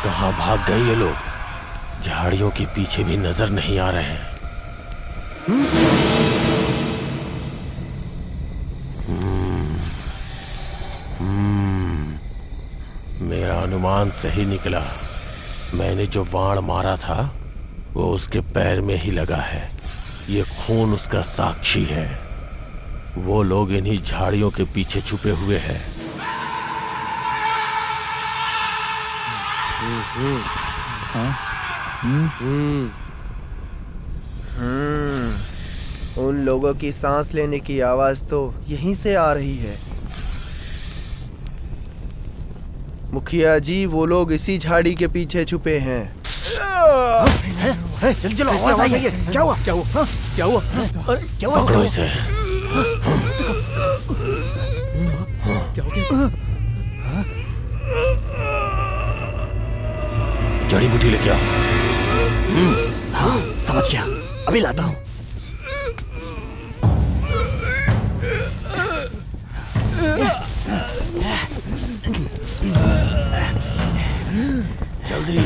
कहाँ भाग गए ये लोग? झाड़ियों के पीछे भी नजर नहीं आ रहे हैं। मेरा अनुमान सही निकला। मैंने जो वाण मारा था वो उसके पैर में ही लगा है। ये खून उसका साक्षी है। वो लोग इन्हीं झाड़ियों के पीछे छुपे हुए हैं। उन लोगों की सांस लेने की आवाज तो यहीं से आ रही है। मुखिया जी, वो लोग इसी झाड़ी के पीछे छुपे हैं। जल्दी चलो, आवाज आई है। क्या हुआ? क्या हुआ? क्या हुआ? अरे क्या हुआ? पकड़ो इसे। क्या हो गया? जड़ी बूटी लेके आओ। हाँ, समझ गया, अभी लाता हूँ। जल्दी।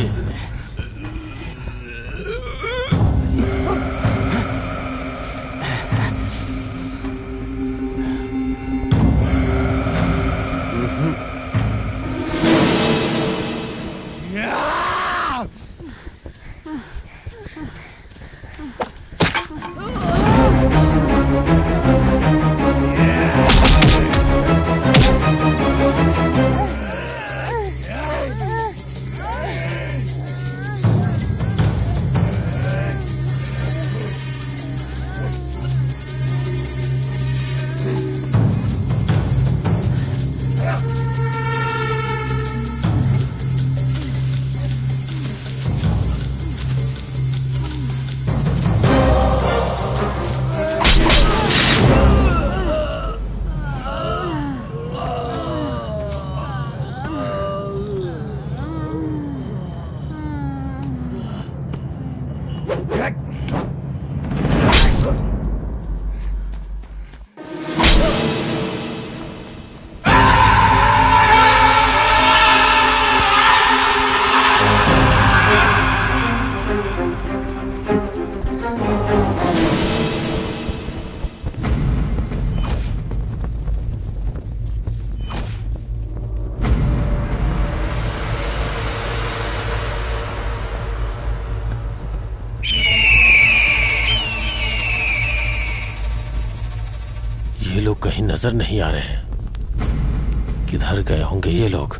ये लोग कहीं नजर नहीं आ रहे हैं। किधर गए होंगे ये लोग?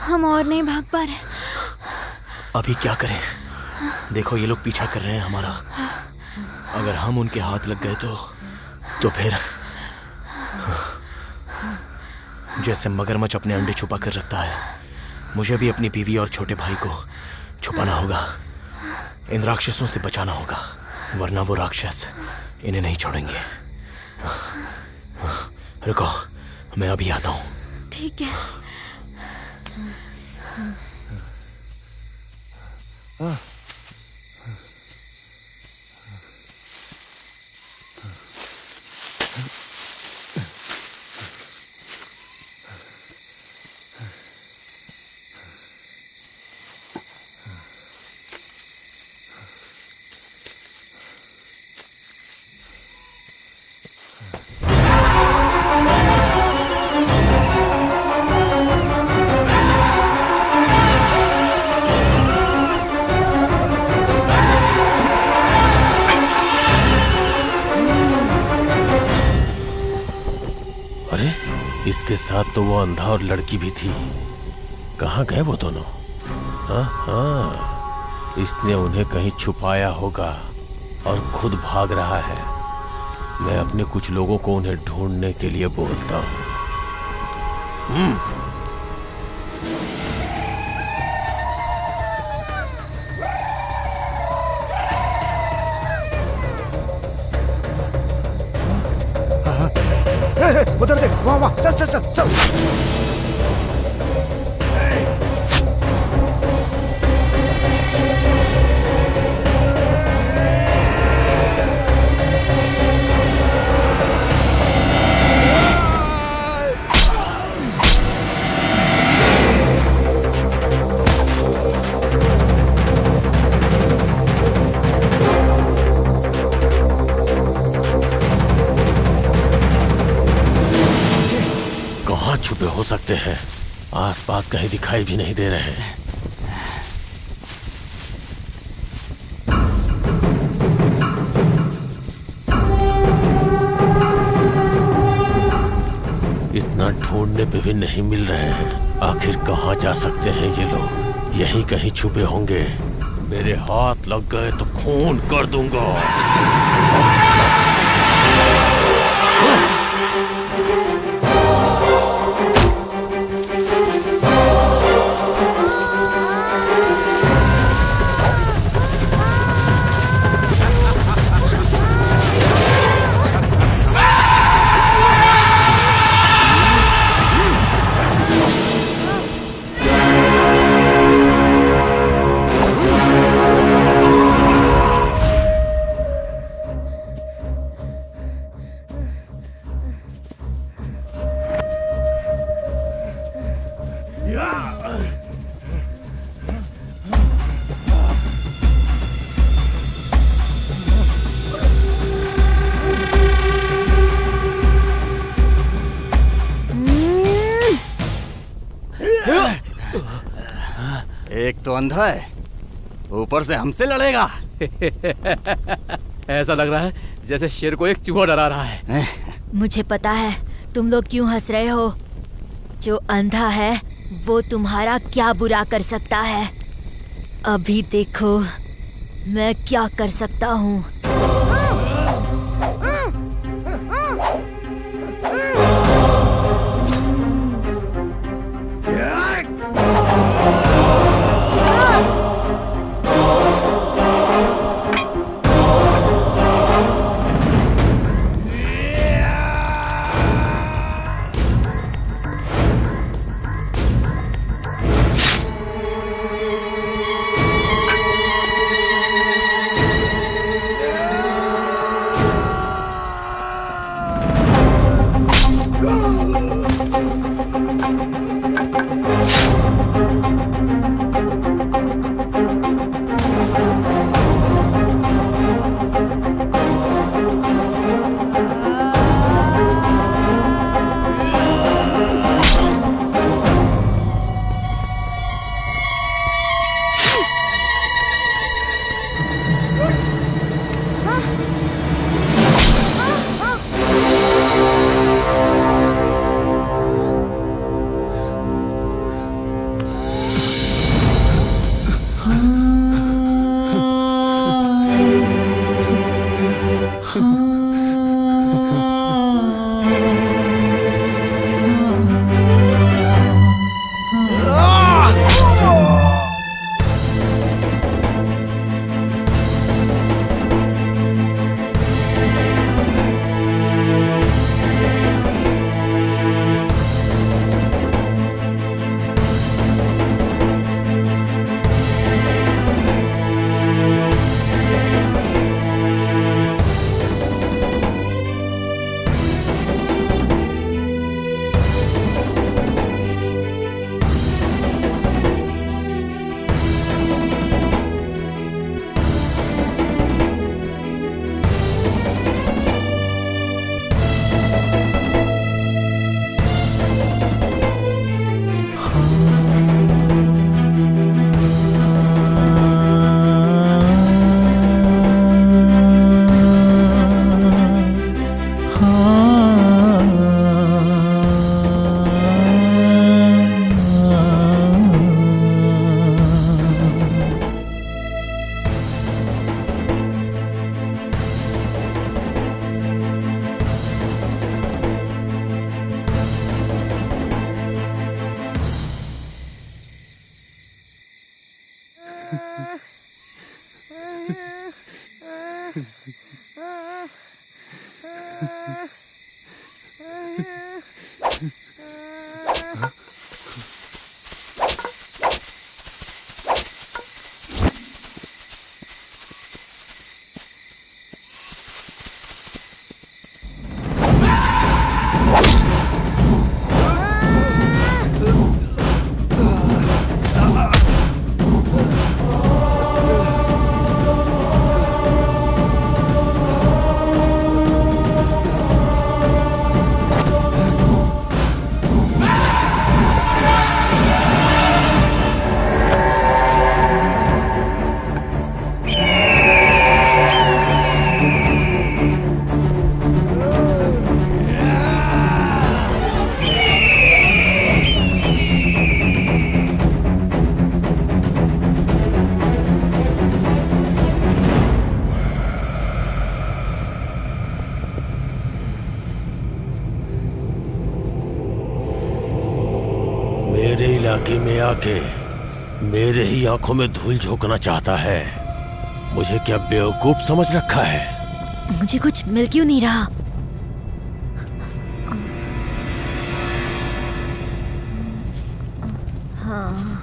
हम और नहीं भाग पा रहे। अभी क्या करें? देखो ये लोग पीछा कर रहे हैं हमारा। अगर हम उनके हाथ लग गए तो फिर जैसे मगरमच्छ अपने अंडे छुपा कर रखता है, मुझे भी अपनी बीवी और छोटे भाई को छुपाना होगा। इन राक्षसों से बचाना होगा, वरना वो राक्षस इन्हें नहीं छोड़ेंगे। रुको, मैं अभी आता हूँ। ठीक है। इसके साथ तो वो अंधा और लड़की भी थी। कहाँ गए वो दोनों? हाँ, इसने उन्हें कहीं छुपाया होगा और खुद भाग रहा है। मैं अपने कुछ लोगों को उन्हें ढूंढने के लिए बोलता हूँ। उधर देख, वहाँ वहाँ, चल चल चल चल। छुपे हो सकते हैं, आसपास कहीं दिखाई भी नहीं दे रहे हैं। इतना ढूंढने पे भी नहीं मिल रहे हैं। आखिर कहाँ जा सकते हैं ये लोग? यहीं कहीं छुपे होंगे। मेरे हाथ लग गए तो खून कर दूंगा। एक तो अंधा है, ऊपर से हमसे लड़ेगा। ऐसा लग रहा है जैसे शेर को एक चूहा डरा रहा है। मुझे पता है तुम लोग क्यों हंस रहे हो। जो अंधा है वो तुम्हारा क्या बुरा कर सकता है। अभी देखो मैं क्या कर सकता हूँ। मेरे इलाके में आके मेरे ही आंखों में धूल झोंकना चाहता है। मुझे क्या बेवकूफ समझ रखा है? मुझे कुछ मिल क्यों नहीं रहा? हाँ।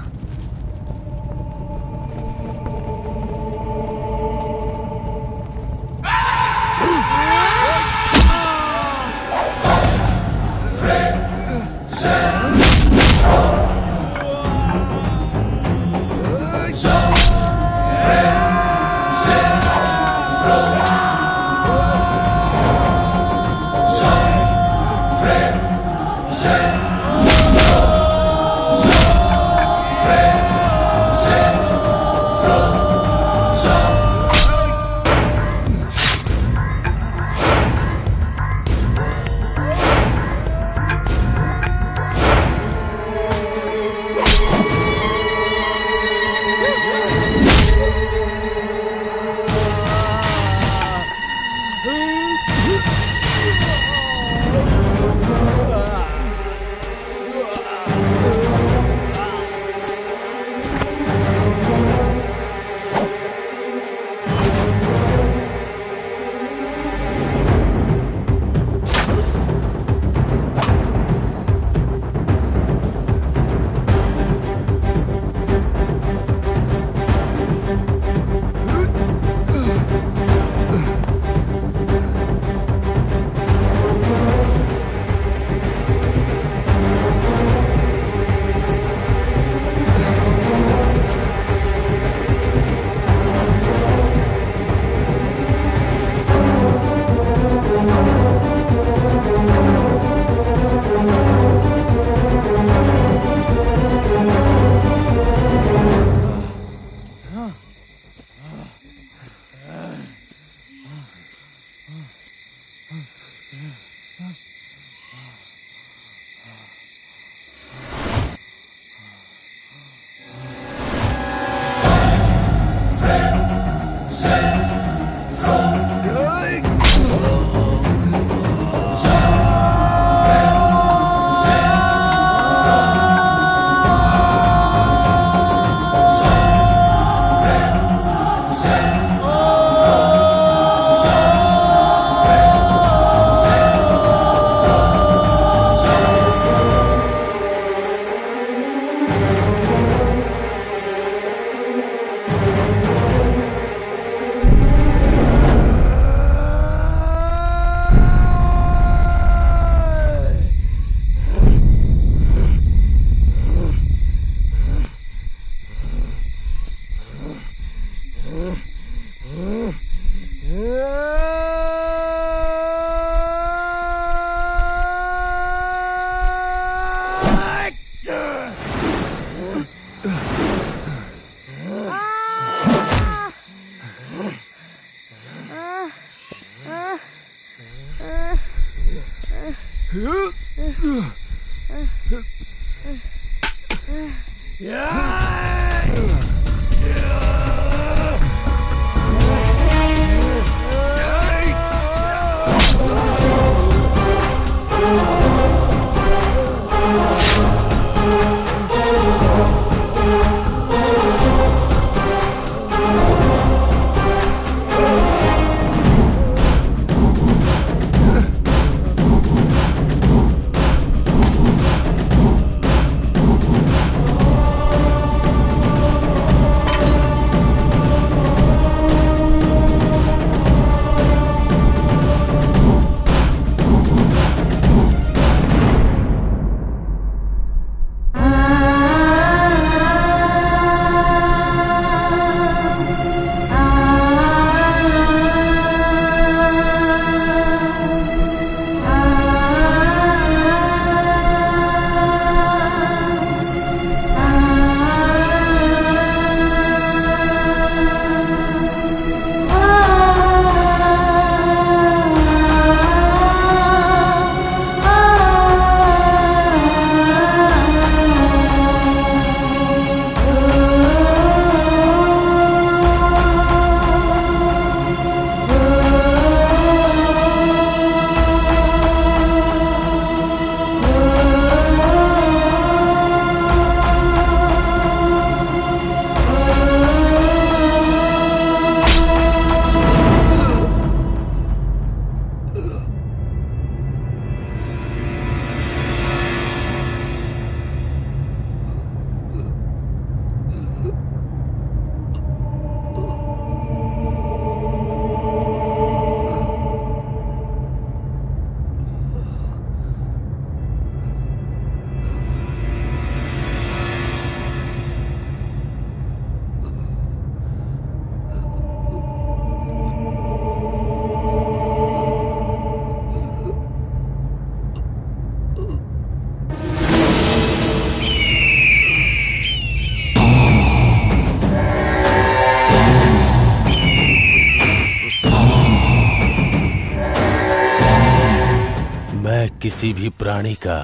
किसी भी प्राणी का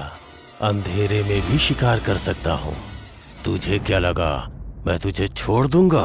अंधेरे में भी शिकार कर सकता हूँ। तुझे क्या लगा मैं तुझे छोड़ दूंगा?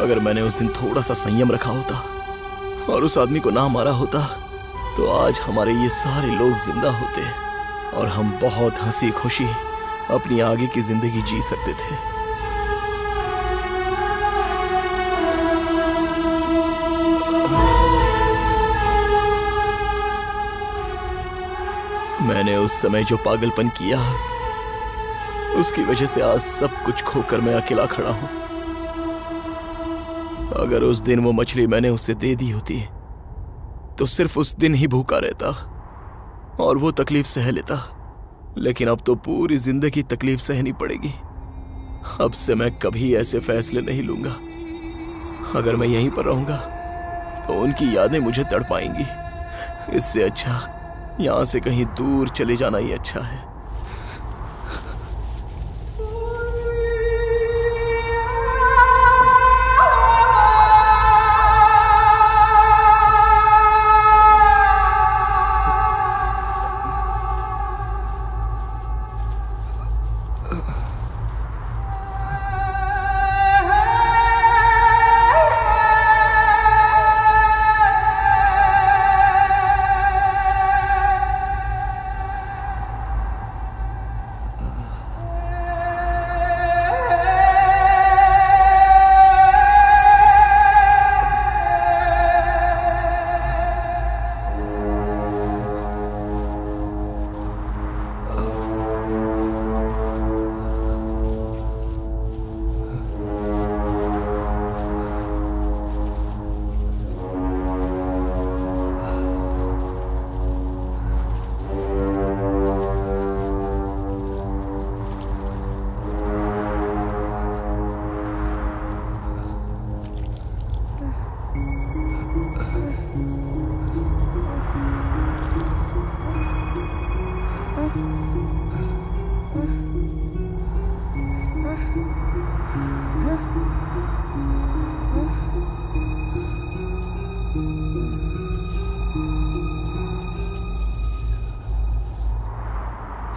अगर मैंने उस दिन थोड़ा सा संयम रखा होता और उस आदमी को ना मारा होता तो आज हमारे ये सारे लोग जिंदा होते और हम बहुत हंसी खुशी अपनी आगे की जिंदगी जी सकते थे। मैंने उस समय जो पागलपन किया, उसकी वजह से आज सब कुछ खोकर मैं अकेला खड़ा हूं। अगर उस दिन वो मछली मैंने उसे दे दी होती तो सिर्फ उस दिन ही भूखा रहता और वो तकलीफ सह लेता, लेकिन अब तो पूरी जिंदगी तकलीफ सहनी पड़ेगी। अब से मैं कभी ऐसे फैसले नहीं लूंगा। अगर मैं यहीं पर रहूंगा तो उनकी यादें मुझे तड़पाएंगी। इससे अच्छा यहां से कहीं दूर चले जाना ही अच्छा है।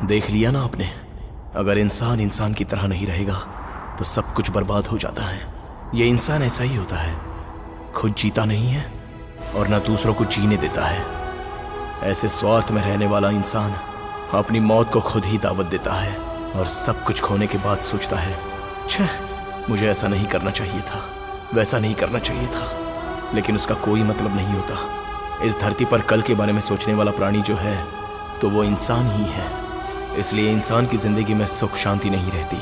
देख लिया ना आपने, अगर इंसान इंसान की तरह नहीं रहेगा तो सब कुछ बर्बाद हो जाता है। ये इंसान ऐसा ही होता है, खुद जीता नहीं है और ना दूसरों को जीने देता है। ऐसे स्वार्थ में रहने वाला इंसान अपनी मौत को खुद ही दावत देता है और सब कुछ खोने के बाद सोचता है, छह, मुझे ऐसा नहीं करना चाहिए था, वैसा नहीं करना चाहिए था। लेकिन उसका कोई मतलब नहीं होता। इस धरती पर कल के बारे में सोचने वाला प्राणी जो है तो वो इंसान ही है। इसलिए इंसान की जिंदगी में सुख शांति नहीं रहती,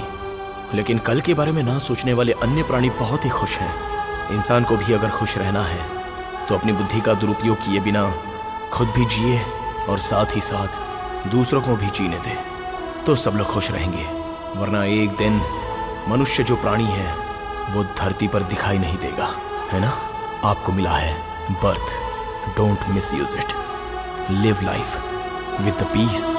लेकिन कल के बारे में ना सोचने वाले अन्य प्राणी बहुत ही खुश हैं। इंसान को भी अगर खुश रहना है तो अपनी बुद्धि का दुरुपयोग किए बिना खुद भी जिए और साथ ही साथ दूसरों को भी जीने दे, तो सब लोग खुश रहेंगे। वरना एक दिन मनुष्य जो प्राणी है वो धरती पर दिखाई नहीं देगा, है ना? आपको मिला है birth, don't misuse it, live life with the piece.